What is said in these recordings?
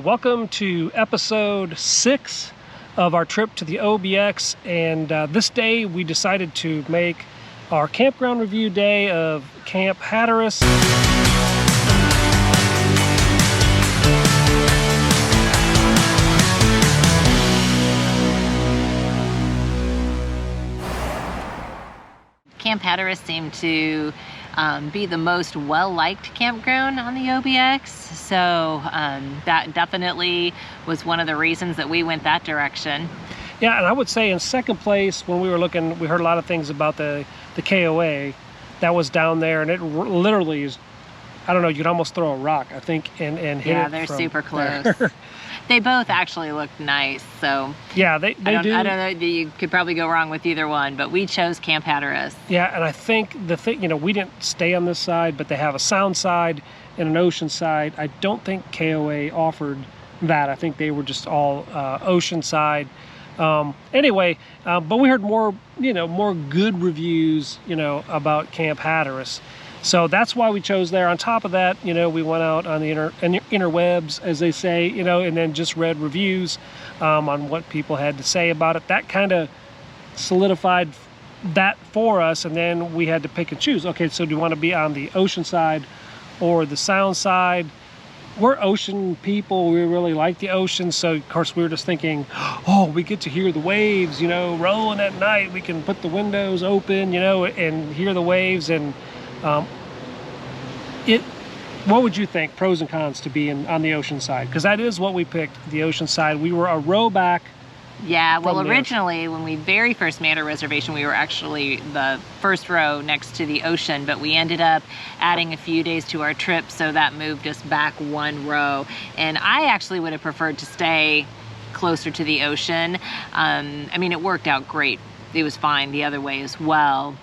Welcome to episode 6 of our trip to the OBX, and this day we decided to make our campground review day of Camp Hatteras. Camp Hatteras seemed to be the most well-liked campground on the OBX, so that definitely was one of the reasons that we went that direction. Yeah, and I would say in second place, when we were looking, we heard a lot of things about the KOA that was down there, and it literally is, I don't know, you could almost throw a rock, I think, and hit it. Yeah, they're super close. They both actually look nice, so yeah, they do. I don't know, you could probably go wrong with either one, but we chose Camp Hatteras. Yeah, and I think the thing, you know, we didn't stay on this side, but they have a sound side and an ocean side. I don't think KOA offered that. I think they were just all ocean side. Anyway, but we heard more, more good reviews, about Camp Hatteras. So that's why we chose there. On top of that, we went out on the interwebs, as they say, and then just read reviews on what people had to say about it. That kind of solidified that for us, and then we had to pick and choose. Okay, so do you want to be on the ocean side or the sound side? We're ocean people. We really like the ocean, so of course we were just thinking, oh, we get to hear the waves, rolling at night. We can put the windows open, and hear the waves. And what would you think, pros and cons to be on the ocean side? Because that is what we picked, the ocean side. We were a row back. Yeah, well, originally when we very first made our reservation, we were actually the first row next to the ocean, but we ended up adding a few days to our trip, so that moved us back one row. And I actually would have preferred to stay closer to the ocean. I mean, it worked out great. It was fine the other way as well.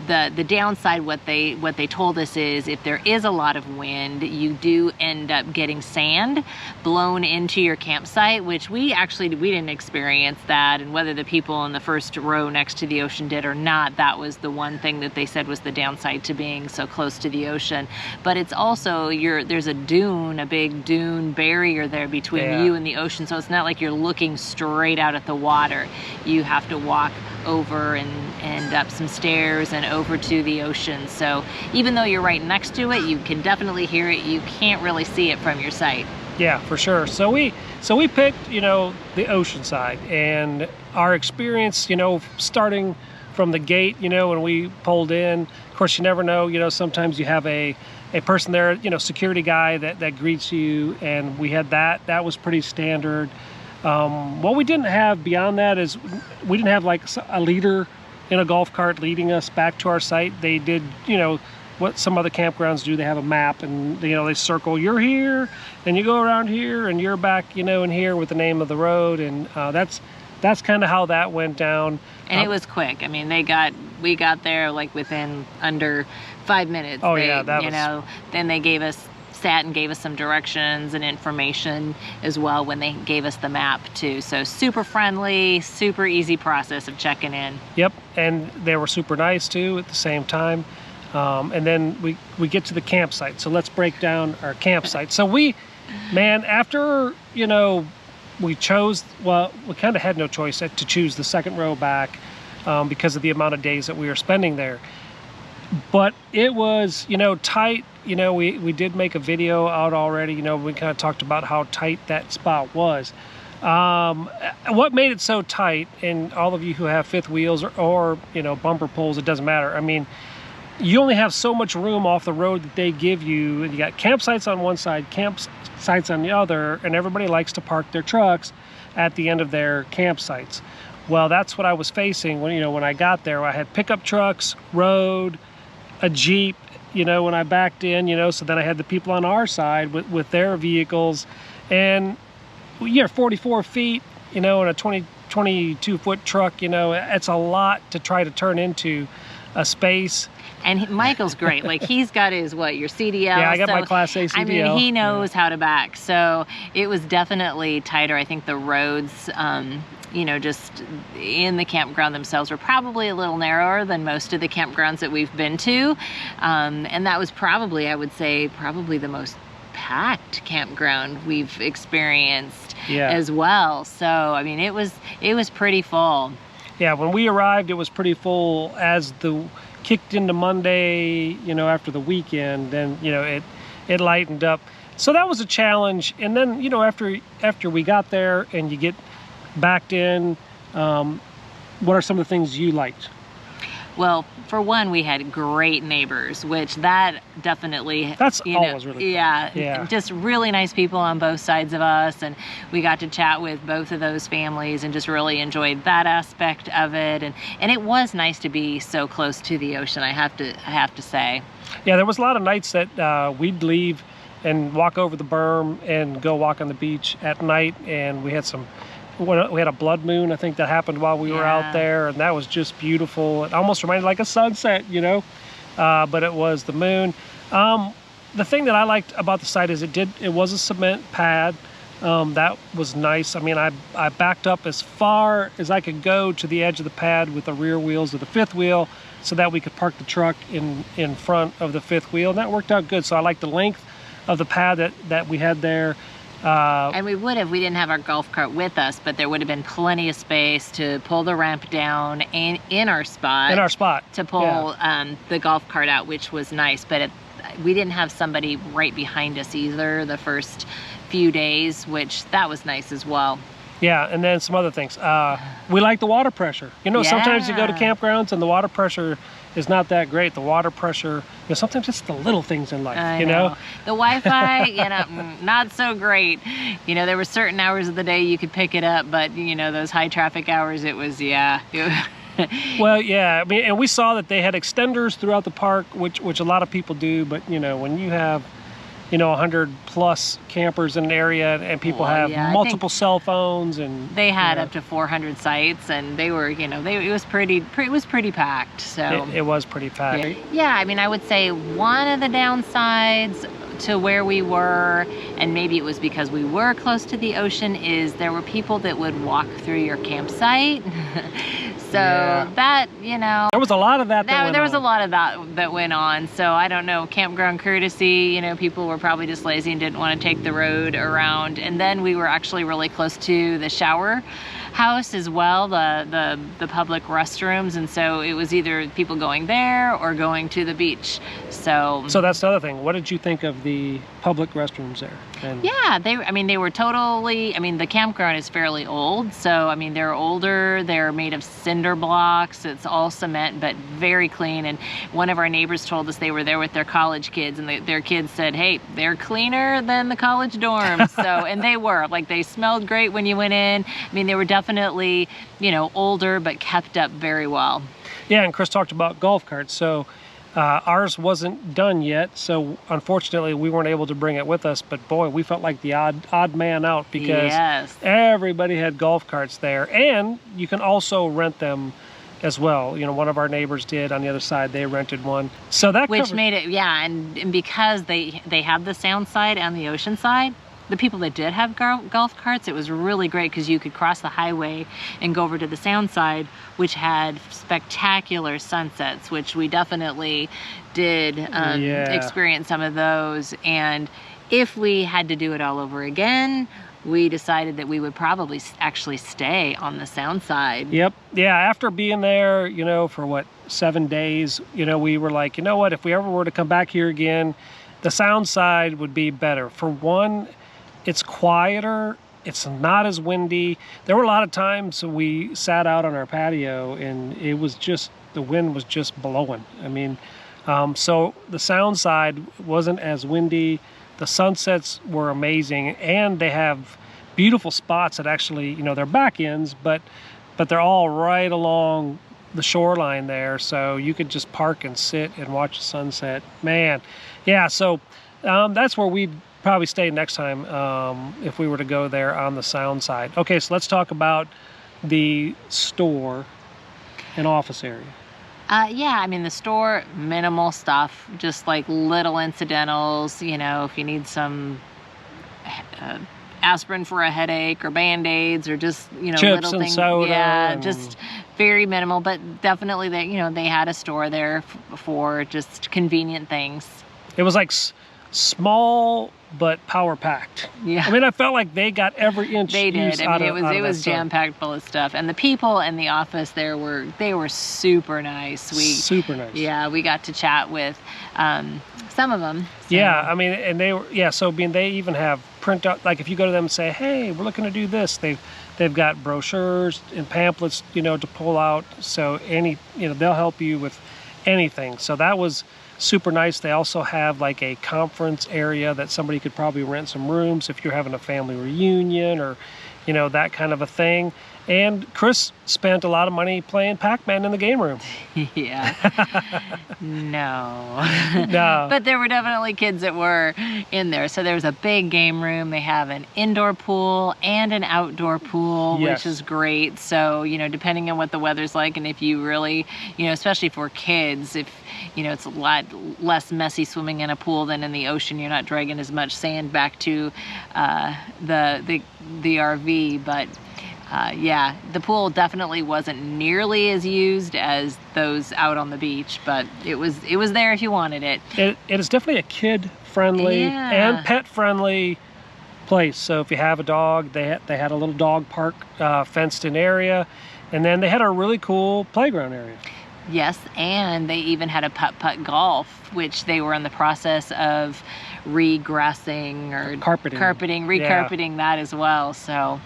The downside, what they told us is if there is a lot of wind, you do end up getting sand blown into your campsite, which we didn't experience that. And whether the people in the first row next to the ocean did or not, that was the one thing that they said was the downside to being so close to the ocean. But it's also, there's a big dune barrier there between you and the ocean, so it's not like you're looking straight out at the water. You have to walk over and up some stairs and over to the ocean. So even though you're right next to it, you can definitely hear it. You can't really see it from your site. Yeah, for sure. So we picked, the ocean side, and our experience, starting from the gate, when we pulled in, of course, you never know, sometimes you have a person there, security guy that greets you, and we had that. That was pretty standard. What we didn't have beyond that is we didn't have like a leader in a golf cart leading us back to our site. They did, what some other campgrounds do. They have a map, and they circle, you're here, and you go around here, and you're back, in here with the name of the road, and that's kind of how that went down. And it was quick. I mean, we got there like within under 5 minutes. Oh yeah, that then they sat and gave us some directions and information as well when they gave us the map too. So super friendly, super easy process of checking in. Yep, and they were super nice too at the same time. And then we get to the campsite. So let's break down our campsite. So after, we chose, well, we kind of had no choice to choose the second row back because of the amount of days that we were spending there. But it was, tight. We did make a video out already. We kind of talked about how tight that spot was. What made it so tight, and all of you who have fifth wheels or bumper pulls, it doesn't matter. I mean, you only have so much room off the road that they give you. You got campsites on one side, campsites on the other, and everybody likes to park their trucks at the end of their campsites. Well, that's what I was facing when I got there. I had pickup trucks, road, a Jeep, when I backed in, so then I had the people on our side with their vehicles, and 44 feet, in a 22-foot truck, it's a lot to try to turn into a space. And Michael's great. Like, he's got his, your CDL. Yeah, I got my Class A CDL. I mean, he knows how to back. So it was definitely tighter. I think the roads, just in the campground themselves were probably a little narrower than most of the campgrounds that we've been to. And that was probably, I would say, the most packed campground we've experienced Yeah. as well. So I mean, it was pretty full. Yeah, when we arrived, it was pretty full. As the kicked into Monday, after the weekend, then it lightened up. So that was a challenge. And then after we got there and you get backed in, what are some of the things you liked? Well, for one, we had great neighbors, which that definitely... That's always really cool. Yeah, just really nice people on both sides of us, and we got to chat with both of those families and just really enjoyed that aspect of it. And it was nice to be so close to the ocean, I have to say. Yeah, there was a lot of nights that we'd leave and walk over the berm and go walk on the beach at night, and we had a blood moon, I think, that happened while we were out there, and that was just beautiful. It almost reminded like a sunset, but it was the moon. The thing that I liked about the site is it was a cement pad. That was nice. I mean, I backed up as far as I could go to the edge of the pad with the rear wheels of the fifth wheel so that we could park the truck in front of the fifth wheel, and that worked out good. So I like the length of the pad that we had there. And we would have, we didn't have our golf cart with us, but there would have been plenty of space to pull the ramp down in our spot. In our spot. To pull the golf cart out, which was nice. But we didn't have somebody right behind us either the first few days, which that was nice as well. Yeah, and then some other things. We like the water pressure. Sometimes you go to campgrounds and the water pressure is not that great. The water pressure, sometimes it's the little things in life, I know. The Wi-Fi, not so great. There were certain hours of the day you could pick it up, but those high traffic hours, it was, Well, yeah, I mean, and we saw that they had extenders throughout the park, which a lot of people do, but when you have 100 plus campers in an area and people have multiple cell phones, and they had up to 400 sites, and they were it was pretty packed. So it was pretty packed. Yeah, I mean, I would say one of the downsides to where we were, and maybe it was because we were close to the ocean, is there were people that would walk through your campsite. So that, there was a lot of that there was a lot of that went on. So I don't know, campground courtesy, people were probably just lazy and didn't want to take the road around. And then we were actually really close to the shower house as well, the public restrooms, and so it was either people going there or going to the beach. So that's the other thing. What did you think of the public restrooms there? Yeah, they were totally, the campground is fairly old, so they're older, they're made of cinder blocks, it's all cement, but very clean. And one of our neighbors told us they were there with their college kids, and their kids said, hey, they're cleaner than the college dorms. So, and they were, they smelled great when you went in. They were definitely, older, but kept up very well. Yeah, and Chris talked about golf carts, so ours wasn't done yet, so unfortunately we weren't able to bring it with us, but boy, we felt like the odd man out because everybody had golf carts there, and you can also rent them as well. One of our neighbors did on the other side, they rented one. So that made it, and because they had the sound side and the ocean side, the people that did have golf carts, it was really great because you could cross the highway and go over to the sound side, which had spectacular sunsets, which we definitely did experience some of those. And if we had to do it all over again, we decided that we would probably actually stay on the sound side. Yep. Yeah, after being there, for 7 days, we were like, if we ever were to come back here again, the sound side would be better. For one, it's quieter, it's not as windy. There were a lot of times we sat out on our patio and it was just, the wind was just blowing. So the sound side wasn't as windy. The sunsets were amazing, and they have beautiful spots that actually, they're back ends, but they're all right along the shoreline there. So you could just park and sit and watch the sunset. Man, yeah, so that's where we'd probably stay next time if we were to go there on the sound side. Okay, so let's talk about the store and office area. The store, minimal stuff, just like little incidentals, if you need some aspirin for a headache or Band-Aids or just, chips little and things. soda. Just very minimal, but definitely they had a store there for just convenient things. It was like small but power packed. Yeah. I mean, I felt like they got every inch. They did. I mean, it was that jam packed full of stuff, and the people in the office there were super nice. Super nice. Yeah, we got to chat with some of them. So. Yeah, I mean, and they were So they even have print out, like if you go to them and say, hey, we're looking to do this, they've got brochures and pamphlets, to pull out. So they'll help you with anything. So that was super nice. They also have like a conference area that somebody could probably rent some rooms if you're having a family reunion or that kind of a thing. And Chris spent a lot of money playing Pac-Man in the game room. Yeah. No. No. But there were definitely kids that were in there. So there was a big game room. They have an indoor pool and an outdoor pool, Yes. which is great. So, depending on what the weather's like, and if you really, especially for kids, if, it's a lot less messy swimming in a pool than in the ocean. You're not dragging as much sand back to the RV, but yeah, the pool definitely wasn't nearly as used as those out on the beach, but it was there if you wanted it. It is definitely a kid-friendly and pet-friendly place. So if you have a dog, they had a little dog park, fenced-in area, and then they had a really cool playground area. Yes, and they even had a putt-putt golf, which they were in the process of regrassing or recarpeting that as well. So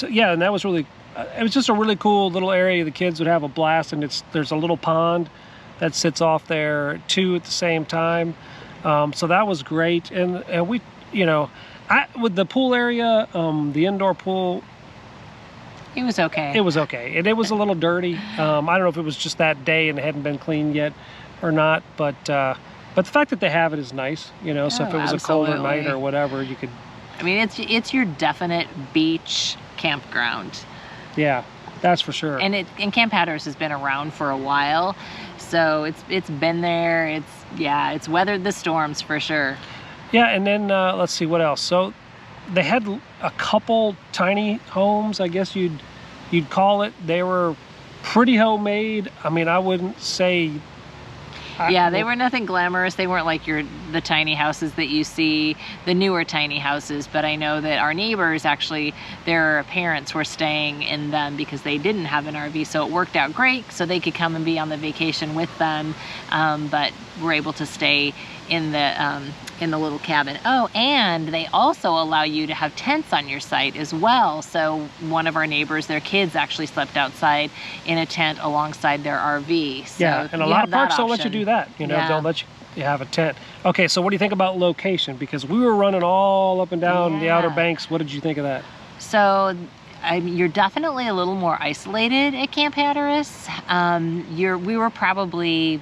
yeah, and that was really, it was just a really cool little area. The kids would have a blast, and there's a little pond that sits off there too at the same time. So that was great, and we, with the pool area, the indoor pool. It was okay. It was okay, and it was a little dirty. I don't know if it was just that day and it hadn't been cleaned yet or not, but the fact that they have it is nice, So if it was a colder night or whatever, you could. I mean, it's your definite beach campground. Yeah, that's for sure. And Camp Hatteras has been around for a while, so it's been there. It's weathered the storms for sure. Yeah, and then let's see what else. So they had a couple tiny homes, I guess you'd call it. They were pretty homemade. I mean, I wouldn't say. Yeah, they were nothing glamorous. They weren't like the tiny houses that you see, the newer tiny houses. But I know that our neighbors, actually, their parents were staying in them because they didn't have an RV. So it worked out great. So they could come and be on the vacation with them, but were able to stay in the little cabin. Oh, and they also allow you to have tents on your site as well. So one of our neighbors, their kids actually slept outside in a tent alongside their RV. So yeah, and a lot of parks don't let you do that. Yeah. Don't let you have a tent. Okay, so what do you think about location? Because we were running all up and down the Outer Banks. What did you think of that? So you're definitely a little more isolated at Camp Hatteras. We were probably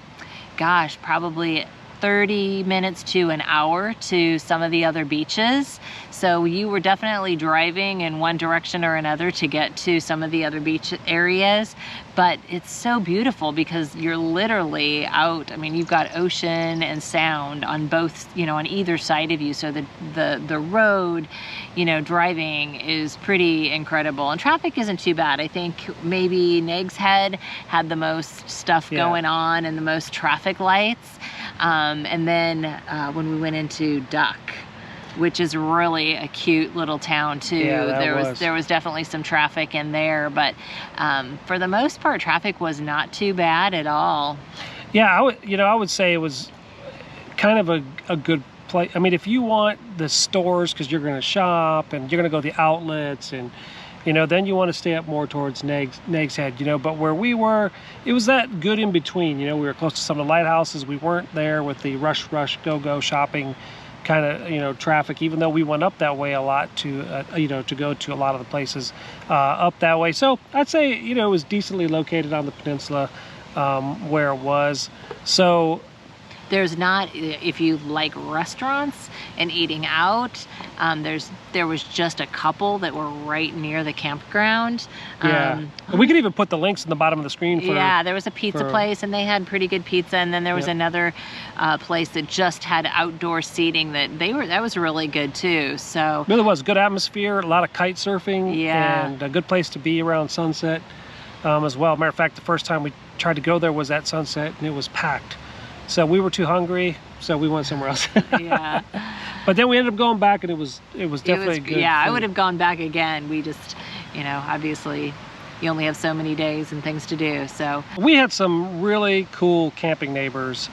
30 minutes to an hour to some of the other beaches. So you were definitely driving in one direction or another to get to some of the other beach areas. But it's so beautiful because you're literally out. I mean, you've got ocean and sound on both, on either side of you. So the road, driving is pretty incredible. And traffic isn't too bad. I think maybe Nags Head had the most stuff going on and the most traffic lights. And then when we went into Duck, which is really a cute little town too, there was definitely some traffic in there, but for the most part, traffic was not too bad at all. Yeah, I would say it was kind of a good place. I mean, if you want the stores because you're going to shop and you're going to go to the outlets and then you want to stay up more towards Nags Head, but where we were, it was that good in between. We were close to some of the lighthouses. We weren't there with the rush, go shopping kind of, traffic, even though we went up that way a lot to go to a lot of the places up that way. So I'd say, it was decently located on the peninsula where it was. So there's not, if you like restaurants and eating out, there was just a couple that were right near the campground. Yeah, we could even put the links in the bottom of the screen. There was a pizza place and they had pretty good pizza, and then there was another place that just had outdoor seating that was really good too. So really was good atmosphere, a lot of kite surfing, and a good place to be around sunset as well. Matter of fact, the first time we tried to go there was at sunset and it was packed. So we were too hungry, so we went somewhere else. Yeah. But then we ended up going back, and it was definitely good. Yeah, I food. would have gone back again. We just, you know, obviously you only have so many days and things to do. So we had some really cool camping neighbors.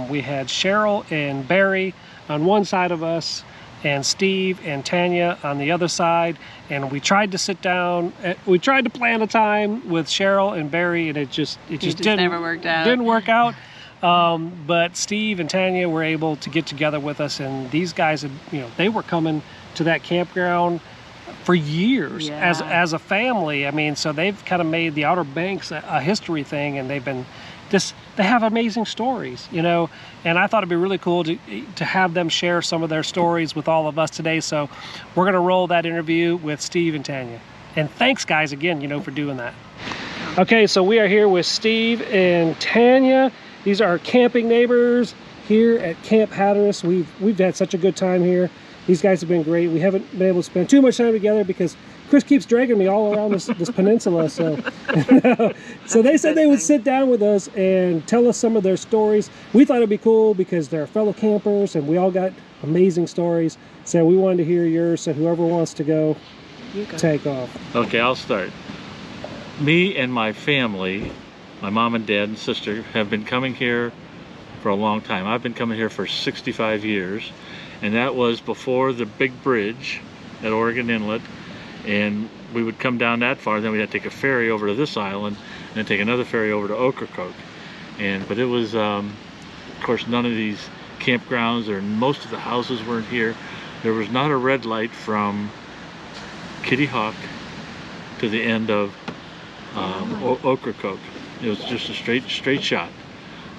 We had Cheryl and Barry on one side of us, and Steve and Tanya on the other side. And we tried to sit down. We tried to plan a time with Cheryl and Barry, and it just didn't never worked out. Didn't work out. But Steve and Tanya were able to get together with us, and these guys had, you know, they were coming to that campground for years as a family. I mean, so they've kind of made the Outer Banks a history thing, and they've been they have amazing stories, you know, and I thought it'd be really cool to have them share some of their stories with all of us today. So we're going to roll that interview with Steve and Tanya. And thanks, guys, again, you know, for doing that. Okay, so we are here with Steve and Tanya. These are our camping neighbors here at Camp Hatteras. We've had such a good time here. These guys have been great. We haven't been able to spend too much time together because Chris keeps dragging me all around this peninsula. So, so they said they would sit down with us and tell us some of their stories. We thought it'd be cool because they're fellow campers and we all got amazing stories. So we wanted to hear yours. So whoever wants to go, take off. Okay, I'll start. Me and my family, my mom and dad and sister, have been coming here for a long time. I've been coming here for 65 years, and that was before the big bridge at Oregon Inlet. And we would come down that far, then we'd have to take a ferry over to this island, and then take another ferry over to Ocracoke. But it was, of course, none of these campgrounds, or most of the houses weren't here. There was not a red light from Kitty Hawk to the end of Ocracoke. It was just a straight shot.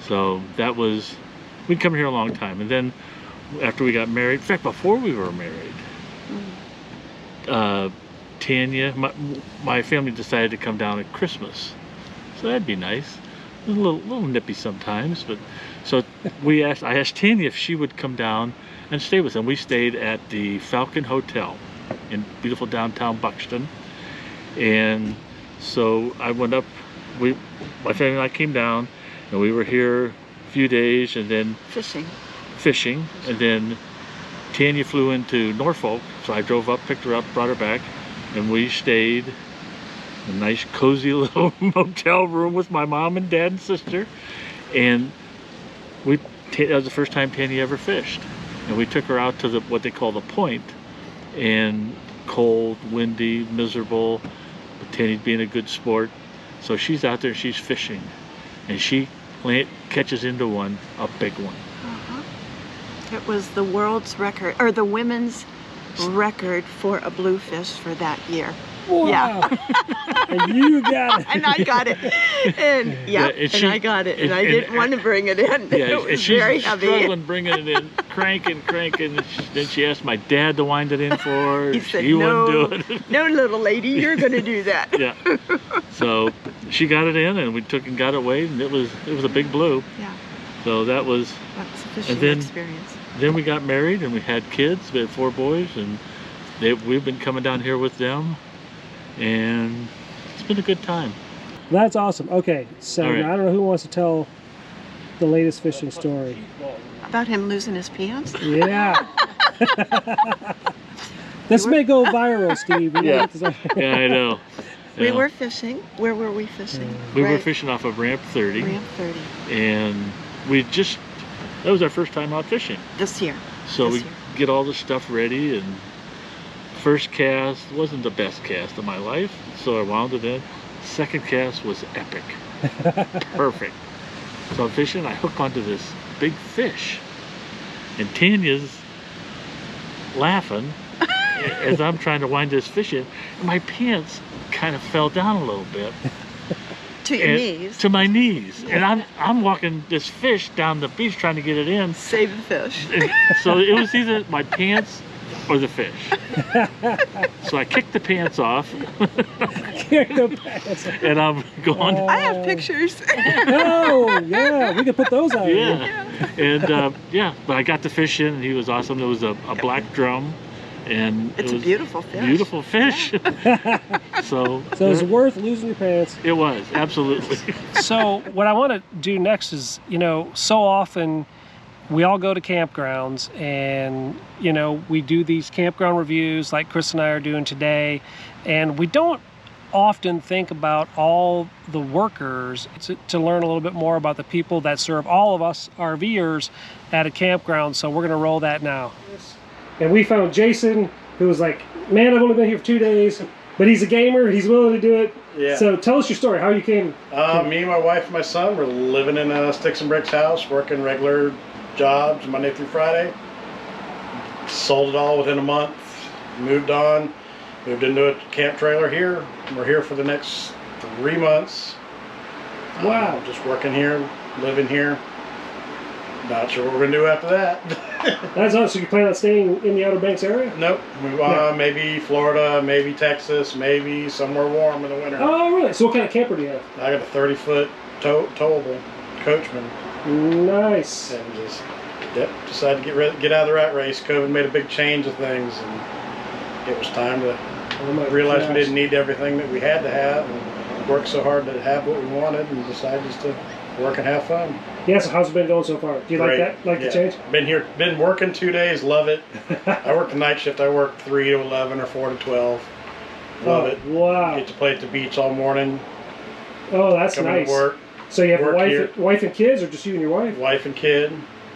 So that was, we'd come here a long time. And then after we got married, in fact, before we were married, Tanya, my family decided to come down at Christmas. So that'd be nice. A little nippy sometimes, but so I asked Tanya if she would come down and stay with them. We stayed at the Falcon Hotel in beautiful downtown Buxton. And so I went up, my family and I came down, and we were here a few days, and then fishing, and then Tanya flew into Norfolk, so I drove up, picked her up, brought her back, and we stayed in a nice cozy little motel room with my mom and dad and sister. And that was the first time Tanya ever fished, and we took her out to what they call the point, and cold, windy, miserable, but Tanya's being a good sport, so she's out there, she's fishing, and she catches into one, a big one. It was the world's record, or the women's record for a bluefish for that year. Wow. Yeah. And you got it. And I got it. And and I got it. And I didn't want to bring it in. Yeah, it was very heavy. She's struggling bringing it in, cranking. Then she asked my dad to wind it in for her. He said, he wouldn't do it. No, little lady, you're going to do that. Yeah. So she got it in, and we took and got it weighed, and it was a big blue. Yeah. So that was a fishing experience. Then we got married, and we had kids. We had 4 boys, and we've been coming down here with them, and it's been a good time. That's awesome. Okay, so All right. I don't know who wants to tell the latest fishing story. About him losing his pants? Yeah. This may go viral, Steve. Yeah, yeah, I know. We Yeah. were fishing. Where were we fishing? We were fishing off of Ramp 30. Ramp 30. And that was our first time out fishing. This year. So we get all the stuff ready, and first cast wasn't the best cast of my life, so I wound it in. Second cast was epic. Perfect. So I'm fishing, I hook onto this big fish, and Tanya's laughing as I'm trying to wind this fish in, and my pants kind of fell down a little bit. To your knees. To my knees. And I'm walking this fish down the beach trying to get it in. Save the fish. So it was either my pants or the fish. So I kicked the pants off. And I'm going. I have pictures. Oh, yeah. We can put those out. Yeah. And but I got the fish in, and he was awesome. It was a black drum. And it's a beautiful fish. Beautiful fish. Yeah. So it's worth losing your pants. It was, absolutely. So what I want to do next is, so often we all go to campgrounds, and you know, we do these campground reviews like Chris and I are doing today, and we don't often think about all the workers to learn a little bit more about the people that serve all of us RVers at a campground. So we're gonna roll that now. And we found Jason, who was like, man, I've only been here for 2 days, but he's a gamer, he's willing to do it. Yeah. So tell us your story, how you came. Me, my wife, and my son were living in a sticks and bricks house, working regular jobs Monday through Friday. Sold it all within a month, moved on, moved into a camp trailer here. We're here for the next 3 months. Wow. Just working here, living here. Not sure what we're gonna do after that. That's awesome. So you plan on staying in the Outer Banks area? Nope. No. Maybe Florida, maybe Texas, maybe somewhere warm in the winter. Oh, really? So what kind of camper do you have? I got a 30-foot towable Coachman. Nice. And just decided to get out of the rat race. COVID made a big change of things, and it was time to realize we didn't need everything that we had to have, and work so hard to have what we wanted, and decided just to work and have fun. Yeah, so how's it been going so far? Do you like that? Like the change? Been working 2 days, love it. I work the night shift. I work 3 to 11 or 4 to 12. Love it. Wow. Get to play at the beach all morning. Oh, that's come nice. To work. So you have a wife and kids, or just you and your wife? Wife and kid.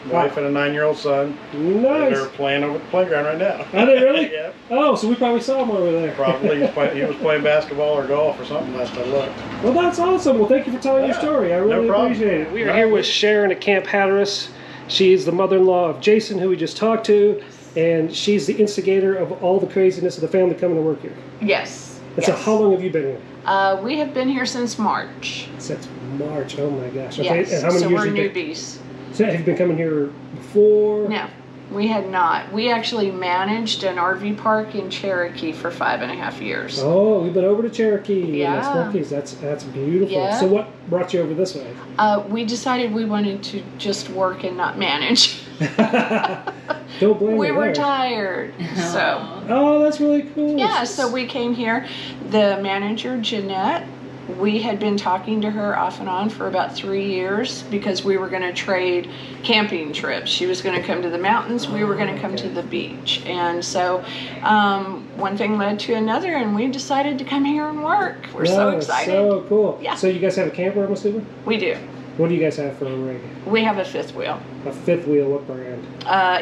Wife and a 9-year-old son. Nice. They're playing over the playground right now. Are they really? Yeah. Oh, so we probably saw him over there. Probably. He was playing basketball or golf or something last I looked. Well, that's awesome. Well, thank you for telling your story. I really appreciate it. We are here with Sharon at Camp Hatteras. She's the mother-in-law of Jason, who we just talked to, and she's the instigator of all the craziness of the family coming to work here. Yes. And so how long have you been here? We have been here since March. Since March. Oh my gosh. Okay. Yes. And how many so years we're have you newbies. So have you been coming here before? No, we had not. We actually managed an RV park in Cherokee for 5.5 years. Oh, we've been over to Cherokee. Yeah. That's beautiful. Yeah. So what brought you over this way? We decided we wanted to just work and not manage. Don't blame me. We were tired, so. Oh, that's really cool. Yeah, so we came here. The manager, Jeanette, we had been talking to her off and on for about 3 years because we were going to trade camping trips. She was going to come to the mountains, we were going to come to the beach. And so one thing led to another, and we decided to come here and work. We're so excited. So cool. Yeah. So you guys have a camper, I'm assuming? We do. What do you guys have for a rig? We have a fifth wheel. A fifth wheel, what brand?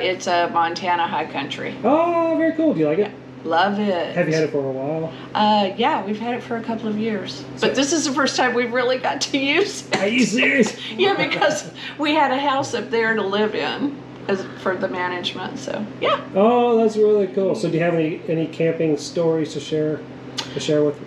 It's a Montana High Country. Oh, very cool. Do you like it? Love it. Have you had it for a while? Yeah, we've had it for a couple of years. But this is the first time we've really got to use it. Are you serious? Yeah, because we had a house up there to live in for the management, so yeah. Oh, that's really cool. So do you have any camping stories to share with?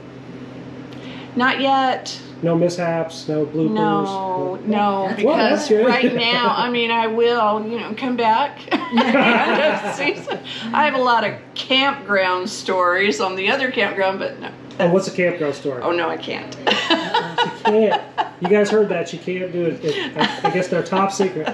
Not yet. No mishaps, no bloopers? No, because right now, I mean, I will, come back end of season. I have a lot of campground stories on the other campground, but no. Oh, what's a campground story? Oh, no, I can't. She can't. You guys heard that. She can't do it. I guess they're top secret.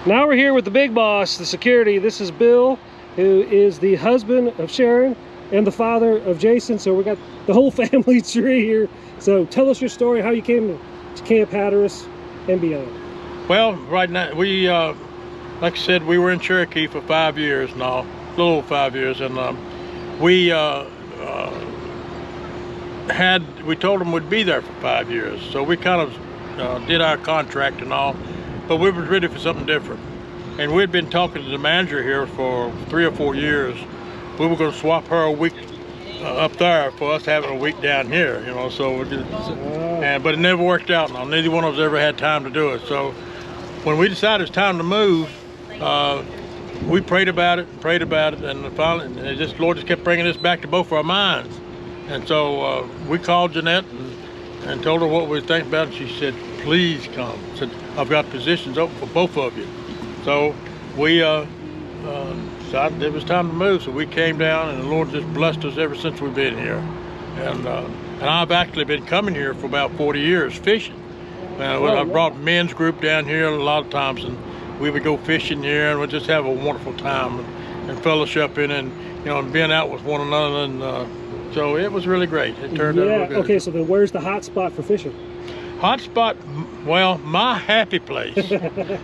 Now we're here with the big boss, the security. This is Bill, who is the husband of Sharon and the father of Jason. So we got the whole family tree here. So tell us your story, how you came to Camp Hatteras and beyond. Well, right now, we, like I said, we were in Cherokee for 5 years now, a little over 5 years, and we told them we'd be there for 5 years, so we kind of did our contract and all, but we were ready for something different. And we'd been talking to the manager here for 3 or 4 years. We were going to swap her a week up there for us having a week down here, so we did, but it never worked out now. Neither one of us ever had time to do it. So when we decided it's time to move, we prayed about it, and finally, the Lord just kept bringing this back to both of our minds. And so we called Jeanette and told her what we were thinking about it. She said, please come. I said, I've got positions open for both of you. So we decided it was time to move, so we came down, and the Lord just blessed us ever since we've been here. And I've actually been coming here for about 40 years fishing. I brought men's group down here a lot of times, and we would go fishing here, and we'd just have a wonderful time and fellowshipping and being out with one another. And so it was really great. It turned out real good. Okay, so then where's the hot spot for fishing? Hot spot, well, my happy place.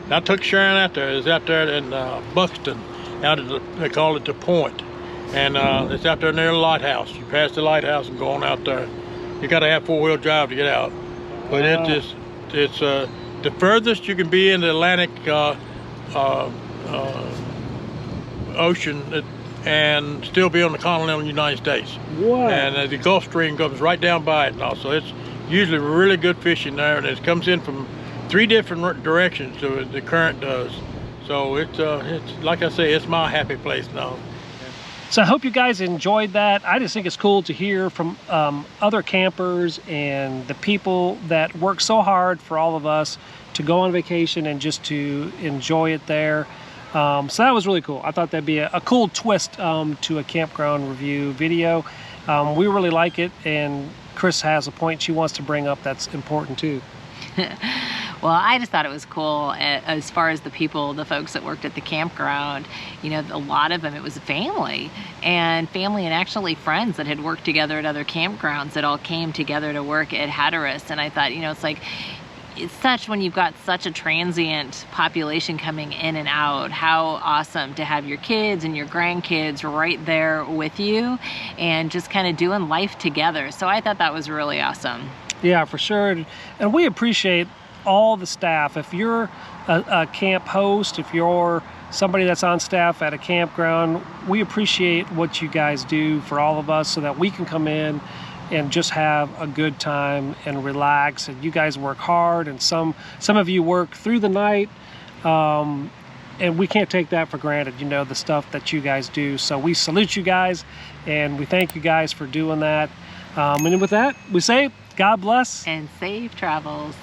I took Sharon out there. It's out there in Buxton, out at they call it the Point, and it's out there near the lighthouse. You pass the lighthouse and go on out there. You got to have 4-wheel drive to get out, but it's the furthest you can be in the Atlantic Ocean and still be on the continental United States. Wow. And the Gulf Stream comes right down by it, and also it's usually really good fishing there, and it comes in from 3 different directions. The current does. So it's like I say, it's my happy place now. So I hope you guys enjoyed that. I just think it's cool to hear from other campers and the people that work so hard for all of us to go on vacation and just to enjoy it there. So that was really cool. I thought that'd be a cool twist to a campground review video. We really like it, and Chris has a point she wants to bring up that's important too. Well, I just thought it was cool as far as the people, the folks that worked at the campground. You know, a lot of them, it was a family and actually friends that had worked together at other campgrounds that all came together to work at Hatteras. And I thought, you know, it's like, it's such, when you've got such a transient population coming in and out, how awesome to have your kids and your grandkids right there with you and just kind of doing life together. So I thought that was really awesome. Yeah, for sure. And we appreciate all the staff. If you're a camp host, if you're somebody that's on staff at a campground, we appreciate what you guys do for all of us so that we can come in and just have a good time and relax. And you guys work hard, and some of you work through the night, and we can't take that for granted, you know, the stuff that you guys do. So we salute you guys, and we thank you guys for doing that. And with that, we say God bless and safe travels.